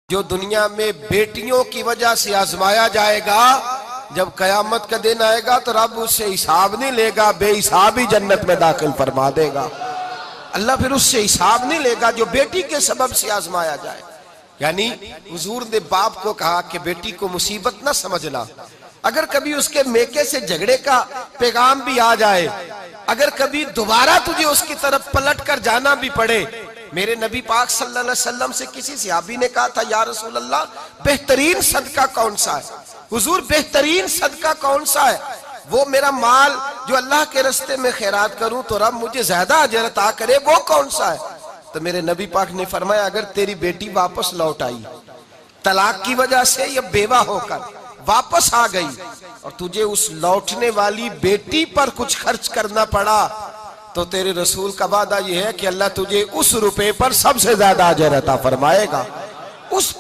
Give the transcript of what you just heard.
जो दुनिया में बेटियों की वजह से आजमाया जाएगा, जब कयामत का दिन आएगा तो रब उससे हिसाब नहीं लेगा, बेहिसाब ही जन्नत में दाखिल फरमा देगा। अल्लाह फिर उससे हिसाब नहीं लेगा जो बेटी के सबब से आजमाया जाए। यानी हुजूर ने बाप को कहा कि बेटी को मुसीबत ना समझना, अगर कभी उसके मेके से झगड़े का पैगाम भी आ जाए, अगर कभी दोबारा तुझे उसकी तरफ पलट कर जाना भी पड़े। मेरे नबी पाक सल्लल्लाहु अलैहि वसल्लम से किसी सहाबी ने कहा था, या रसूल अल्लाह बेहतरीन सदका कौन सा है? हुजूर बेहतरीन सदका कौन सा है? वो मेरा माल जो अल्लाह के रास्ते में खैरात करूं तो रब मुझे ज्यादा अजर अता करे, वो कौन सा है? तो मेरे नबी पाक ने फरमाया, अगर तेरी बेटी वापस लौट आई तलाक की वजह से या बेवा होकर वापस आ गई और तुझे उस लौटने वाली बेटी पर कुछ खर्च करना पड़ा, तो तेरे रसूल का वादा यह है कि अल्लाह तुझे उस रुपए पर सबसे ज्यादा अजर अता फरमाएगा। उस